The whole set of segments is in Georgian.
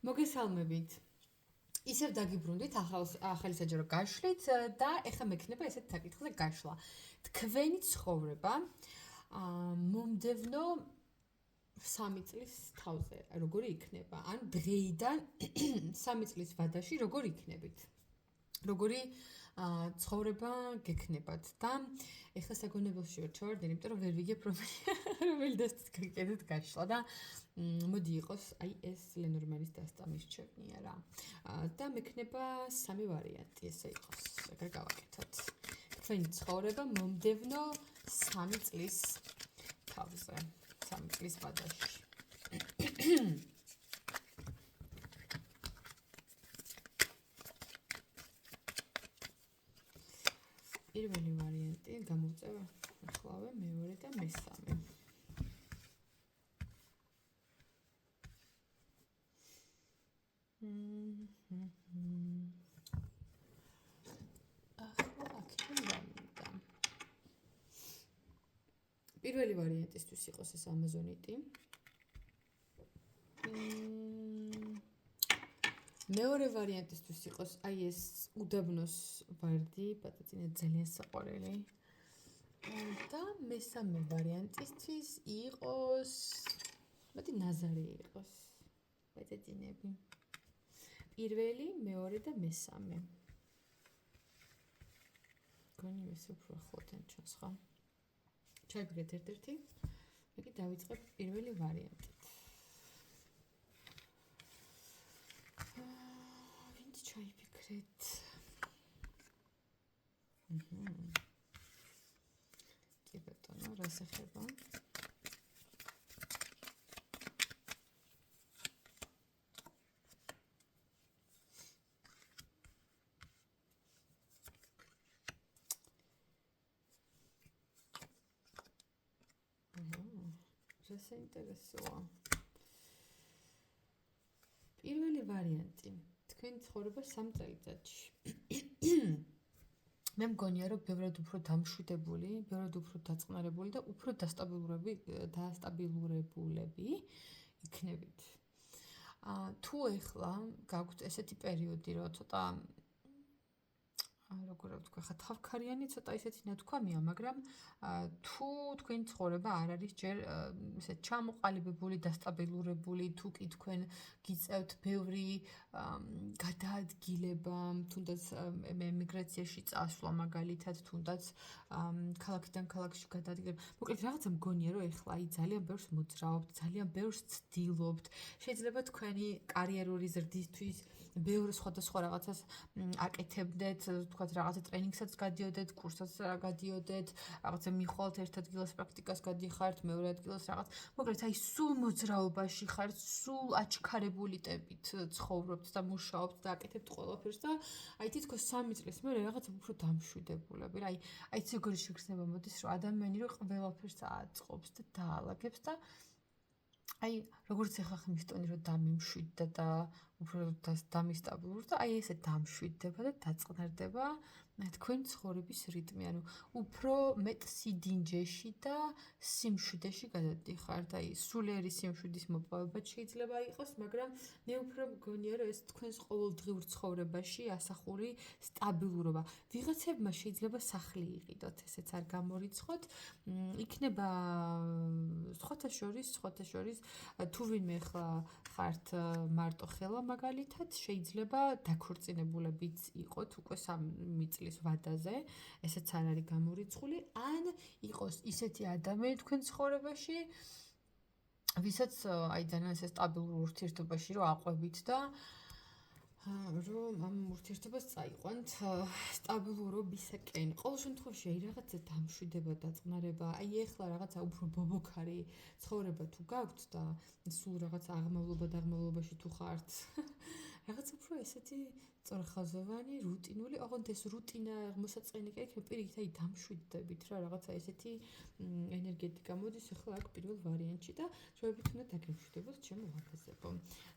მოგესალმებით. ისევ დაგიბრუნდით ახალი საჯარო გაშლით და ეხლა მექნება ესეთ საკითხზე გაშლა. თქვენი ცხოვრება მომდევნო 3 წლის თავზე როგორი იქნება? ან დღეიდან 3 წლის ვადაში როგორი იქნებით? როგორი ცხოვრება გექნებათ და ეხლა საგონებელში ვარ, იმიტომ რომ ვერ ვიგებ რომელი დასწრებით გაშლა და მოდი იყოს აი ეს ლენორმანის დასწამის ჩემნია რა. და მექნება 3 ვარიანტი, ესე იყოს. ეგრე გავაკეთოთ. თქვენი ცხოვრება მომდევნო 3 წლის თავზე, 3 წლის ვადაში. პირველი ვარიანტი გამოვწევ ახლავე, მეორე და მესამე. პირველი ვარიანტისთვის იყოს ეს ამაზონიტი. მეორე ვარიანტისთვის იყოს აი ეს უდაბნოს ვარდი, პატაწინა ძალიან საყვარელი. და მესამე ვარიანტისთვის იყოს მოდი ნაზარი იყოს. პატაწინები. პირველი, მეორე და მესამე. გონი ეს უფრო ახლოდან ჩვენს ხო? ჩაიგდეთ ერთ-ერთი. მე კი დავიწყებ პირველი ვარიანტით. ვინც ჩაიფიქრეთ? კი ბატონო, რას ეხება? ეს ინტერესოა. პირველი ვარიანტი. თქვენი ცხოვრება 3 წელიწადში. მე მგონია, რომ ბევრად უფრო დამშვიდებული, ბევრად უფრო დაწყნარებული და უფრო დასტაბილურებულები იქნებით. თუ ეხლა გაქვთ ესეთი პერიოდი, რომ ცოტა როგორ ვთქვა, ხა თავქარიანი ცოტა ისეთი ნათქვამია, მაგრამ თუ თქვენი ცხოვრება არ არის ჯერ ესე ჩამოყალიბებული, დასტაბილურებული, თუ კი თქვენ გიწევთ ბევრი გადაადგილება, თუნდაც ემიგრაციაში წასვლა მაგალითად, თუნდაც ქალაქიდან ქალაქში გადაადგილება. მოკლედ რაღაცა მგონია, რომ ეხლა აი ძალიან ბევრს მოძრაობთ, ძალიან ბევრს ცდილობთ. შეიძლება თქვენი კარიერული ზრდისთვის ბევრ სხვადასხვა რაღაცას აკეთებდეთ, თქვათ რაღაცა ტრენინგსაც გადიოდეთ, კურსსაც გადიოდეთ, რაღაცა მიხვალთ ერთ ადგილას პრაქტიკას გადიხართ, მეორე ადგილას რაღაც. მოკლედ აი სულ მოძრაობაში ხართ, სულ აჩქარებული ტემპით ცხოვრობთ და მუშაობთ და აკეთებთ ყველაფერს და აი თითქოს 3 წლის მერე რაღაც უფრო დამშვიდებულები. აი იცი როგორი შეგრძნება მოდის, რომ ადამიანი რო ყველაფერს აწყობს და დაალაგებს და აი როგორც ეხლა ხმისტონი რომ დამიმშვიდდა და უფრო დამისტაბილურდა, აი ესე დამშვიდდება და დაწყნარდება თქვენი ცხოვრების რიტმი, ანუ უფრო მეტ სიდინჯეში და სიმშვიდეში გადადიხართ. აი სულიერი სიმშვიდის მოპოვება შეიძლება იყოს, მაგრამ მე უფრო მგონია, რომ ეს თქვენს ყოველდღიურ ცხოვრებაში ასახული სტაბილურობა. ვიღაცებმა შეიძლება სახლი იყიდოთ, ესეც არ გამორიცხოთ. იქნება სხვათა შორის თუ ვინმე ხლა ხართ მარტო ხელა მაგალითად, შეიძლება დაქორწინებულებიც იყოთ უკვე 3 წლის ვადაზე, ესეც არ არის გამორიცხული, ან იყოს ისეთი ადამიანი თქვენ ცხოვრებაში, ვისაც აი ძალიან ესე სტაბილურ ურთიერთობაში რო აყვებით და რომ ამ ურთიერთობას წაიყვანთ სტაბილურობისაკენ. ყოველ შემთხვევაში აი რაღაცა დამშვიდება, დაწყნარება, აი ეხლა რაღაცა უფრო ბობოქარი ცხოვრება თუ გაქვთ და სულ რაღაცა აღმავლობაში თუ ხართ, რაღაც უფრო ესეთი სწორხაზოვანი, რუტინული, ოღონდ ეს რუტინა მოსაწყენი კი იქნება პირიქით აი დამშვიდდებით რა, რაღაცა ესეთი ენერგეტიკა მოდის ახლა აქ პირველ ვარიანტში და შევებით უნდა დაგემშვიდობოთ ჩემო ვაფაზებო.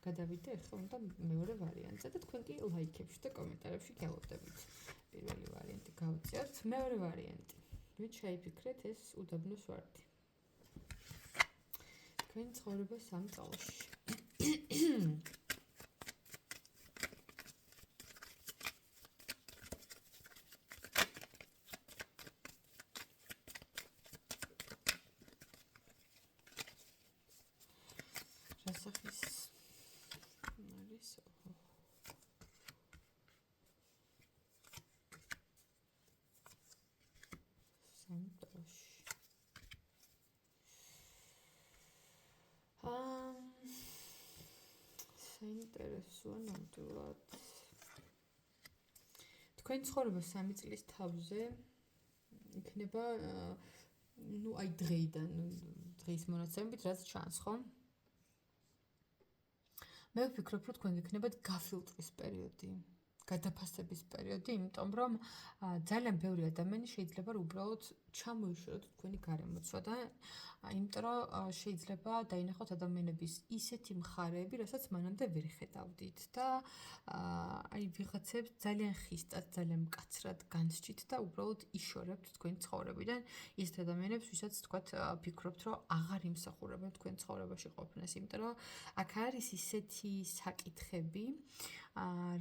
გადავიდე ახლა უნდა მეორე ვარიანტზე და თქვენ კი ლაიქებში და კომენტარებში გელოდებით. პირველი ვარიანტი გავწიოთ, მეორე ვარიანტი. ვინ შეიფიქრეთ ეს უდაბნოს ვარდი. თქვენი ცხოვრება 3 წელში. საინტერესოა ნამდვილად. თქვენ ცხოვრება 3 წლის თავზე იქნება აი დღეიდან, დღის მონაცემებით, რაც ჩანს, ხო? მე ვფიქრობ, რომ თქვენ გექნებათ გაფილტვის პერიოდი, გადაფასების პერიოდი, იმიტომ რომ ძალიან ბევრი ადამიანი შეიძლება რომ უბრალოდ ჩამოიშოროთ თქვენი გარემოცვა და იმიტომ რომ შეიძლება დაინახოთ ადამიანების ისეთი მხარეები, რასაც მანამდე ვერ ხედავდით და აი ვიღაცებს ძალიან ხისტად, ძალიან მკაცრად განსჭით და უბრალოდ იშორებთ თქვენი ცხოვრებიდან ის ადამიანებს, ვისაც თქვათ ფიქრობთ, რომ აღარ იმსახურებენ თქვენ ცხოვრებაში ყოფნას, იმიტომ რომ აქ არის ისეთი საკითხები,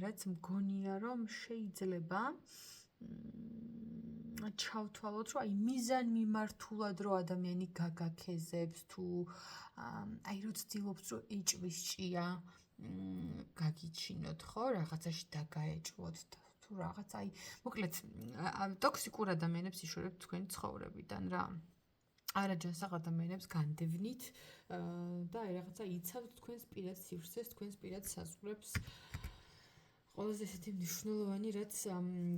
რაც მგონია, რომ შეიძლება ჩავთვალოთ, რომ აი მიზან მიმართულად რო ადამიანი გაგაქეზებს თუ აი რო ცდილობს, რომ ეჭვის ჭია გაგიჩინოთ, ხო, რაღაცაში დაგაეჭვოთ თუ რაღაც აი მოკლედ ტოქსიკურ ადამიანებს იშორებთ თქვენი ცხოვრებიდან რა. არაჯანსაღ ადამიანებს განდევნით და აი რაღაცა იცავთ თქვენს პირად სივრცეს, თქვენს პირად საზღვრებს. ყველაზე ესეთი მნიშვნელოვანი რაც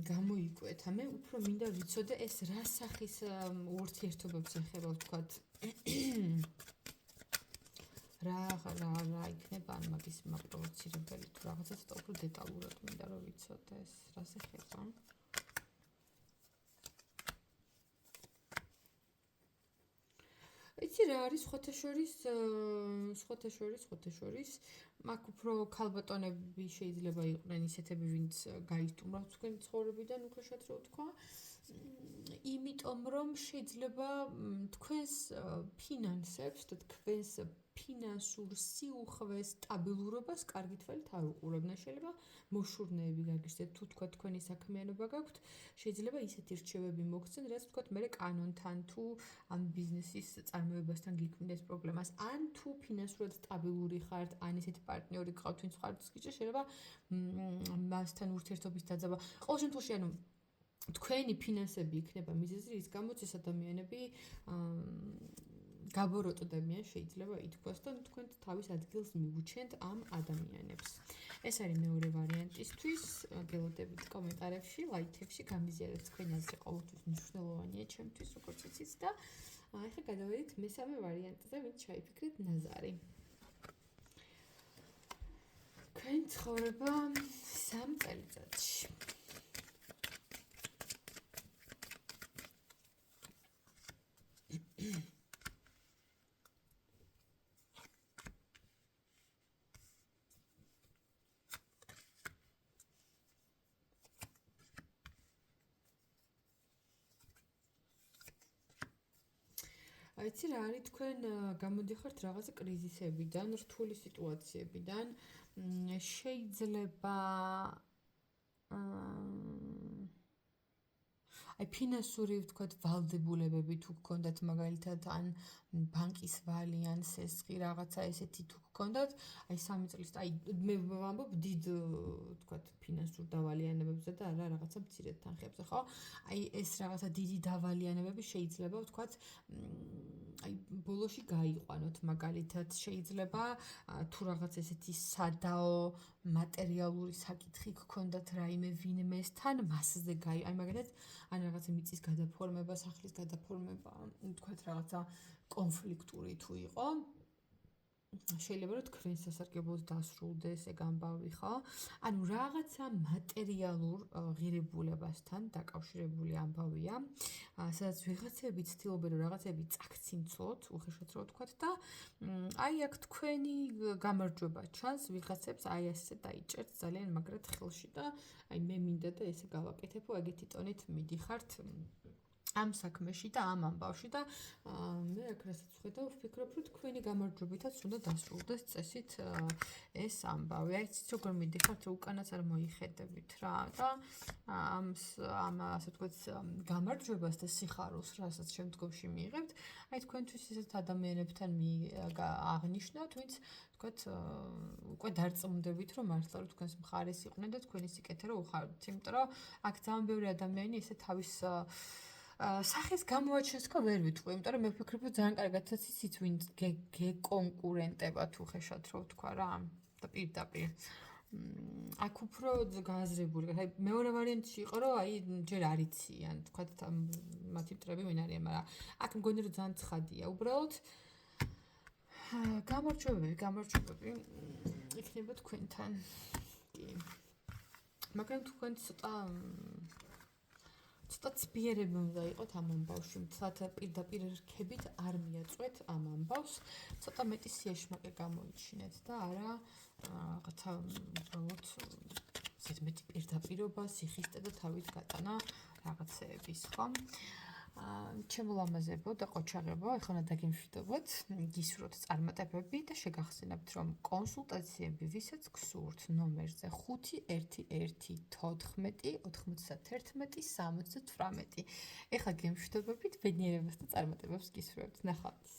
გამოიკვეთა. მე უფრო მინდა ვიცოდე ეს რა სახის ურთიერთობებს ეხება ვთქვათ. რა იქნება ან მაგის მაპროვოცირებელი თუ რაღაცა ცოტა უფრო დეტალურად მინდა რომ ვიცოდე ეს რას ეხება. იცი რა არის სხვათაშორის მაგ უფრო ქალბატონები შეიძლება იყვნენ ისეთები ვინც გაისტუმრავს თქვენი ცხოვრებიდან უხეშად რო ვთქვა იმიტომ რომ შეიძლება თქვენს ფინანსებს და თქვენს ფინანსურ სიუხვეს სტაბილურობას კარგით ველით არ უყურებდნენ. შეიძლება მოშურნეები გაგიჟდეთ თუ თქვა თქვენი საქმიანობა გაქვთ, შეიძლება ისეთი რჩევები მოგცენ, რაც თქვა მე კანონთან თუ ამ ბიზნესის წარმოებასთან გიქმნეს პრობლემას, ან თუ ფინანსურად სტაბილური ხართ, ან ესეთი პარტნიორი გყავთ, ვინც ხართ გიჭირ, შეიძლება მასთან ურთიერთობის დაძაბვა. ყოველ შემთხვევაში, ანუ თქვენი ფინანსები იქნება მიზეზი, რის გამოც ეს ადამიანები გაბოროტდებიან შეიძლება ითქვას და თქვენ თავის ადგილს მიუჩენთ ამ ადამიანებს. ეს არის მეორე ვარიანტისთვის. გელოდებით კომენტარებში, ლაიქებში გამიზიარეთ თქვენი აზრი ყოველთვის მნიშვნელოვანია ჩემთვის როგორც იცით და ახლა გადავედით მესამე ვარიანტზე, ვინც ჩაიფიქრეთ ნაზარი. თქვენ ცხოვრება 3 წელიწადში. იცი რა არის თქვენ გამოდიხართ რაღაცა კრიზისებიდან, რთული სიტუაციებიდან, შეიძლება აი ფინანსური ვთქვათ ვალდებულებები თუ გქონდათ მაგალითად ან ბანკის ვალი ან სესხი რაღაცა ესეთი თუ გქონდათ აი 3 წლის აი მე ვამბობ დიდ ვთქვათ ფინანსურ დავალიანებებზე და არა რაღაცა მცირედ თანხებზე ხო აი ეს რაღაცა დიდი დავალიანებები შეიძლება ვთქვათ აი ბოლოში გაიყვანოთ მაგალითად შეიძლება თუ რაღაც ესეთი სადაო მატერიალური საკითხი გქონდათ რაიმე ვინმესთან მასზე აი მაგალითად ან რაღაცა მიწის გადაფორმება, სახლის გადაფორმება, ვთქვათ რაღაცა კონფლიქტური თუ იყო. შეიძლება რომ თქვენ სასარგებლოდ დასრულდეს ეგ ამბავი, ხო? ანუ რაღაცა მატერიალურ ღირებულებასთან დაკავშირებული ამბავია, სადაც ვიღაცები ცდილობენ რომ რაღაცები წაქცინცლოთ, უხეშად რო ვთქვათ და აი აქ თქვენი გამარჯვება ჩანს ვიღაცებს აი ასე დაიჭერთ ძალიან მაგრად ხელში და აი მე მინდა და ესე გავაკეთებო, ეგეთი ტონით მიდიხართ ამ საქმეში და ამ ამბავში და მე აქ რასაც ვხედავ, ვფიქრობ, რომ თქვენი გამარჯვებითაც უნდა დასრულდეს წესით ეს ამბავი. აი ცით როგორ მიდიხართ, უკანაც არ მოიხედებით რა და ამ ასე ვთქვათ გამარჯვებას და სიხარულს, რასაც შემდგომში მიიღებთ, აი თქვენთვის ესეთ ადამიანებთან აღნიშნავთ, ვინც ვთქვათ უკვე დარწმუნდებით, რომ მართლა რომ თქვენს მხარეს იყვნენ და თქვენი სიკეთე რომ უხარდით, იმიტომ რომ აქ ძალიან ბევრი ადამიანი ესე თავის სახის გამოაჩენს ხო ვერ ვიტყვი, იმიტომ რომ მე ვფიქრობ, რომ ძალიან კარგადაც იცით, ვინ გეკონკურენტებათ უხეშად რო ვთქვა რა. და პირდაპირ. აქ უფრო გააზრებული. აი მეორე ვარიანტი იყო, რომ აი ჯერ არ იციან, თქვათ მათი მტრები ვინ არიან, მაგრამ აქ მგონი რომ ძალიან ცხადია. უბრალოდ გამარჯვებები იქნება თქვენთან. კი. მაგრამ თქვენ ცოტა ცბიერები უნდა იყოთ ამ ამბავში. ცოტა პირდაპირ რქებით არ მიაწვეთ ამ ამბავს. ცოტა მეტი სიაშმაკე გამოიჩინეთ და არა რაღაცა უბრალოდ ზედმეტი პირდაპირობა, სიხისტე და თავით გატანა რაღაცეების, ხო? ჩემო ლამაზებო და ყოჩაღებო, ეხლა უნდა დაგემშვიდობოთ, გისურვოთ წარმატებები და შეგახსენებთ, რომ კონსულტაციები ვისაც გსურთ ნომერზე 51114 ეხლა გემშვიდობებით, ბედნიერებას და წარმატებებს გისურვებთ. ნახვამდის.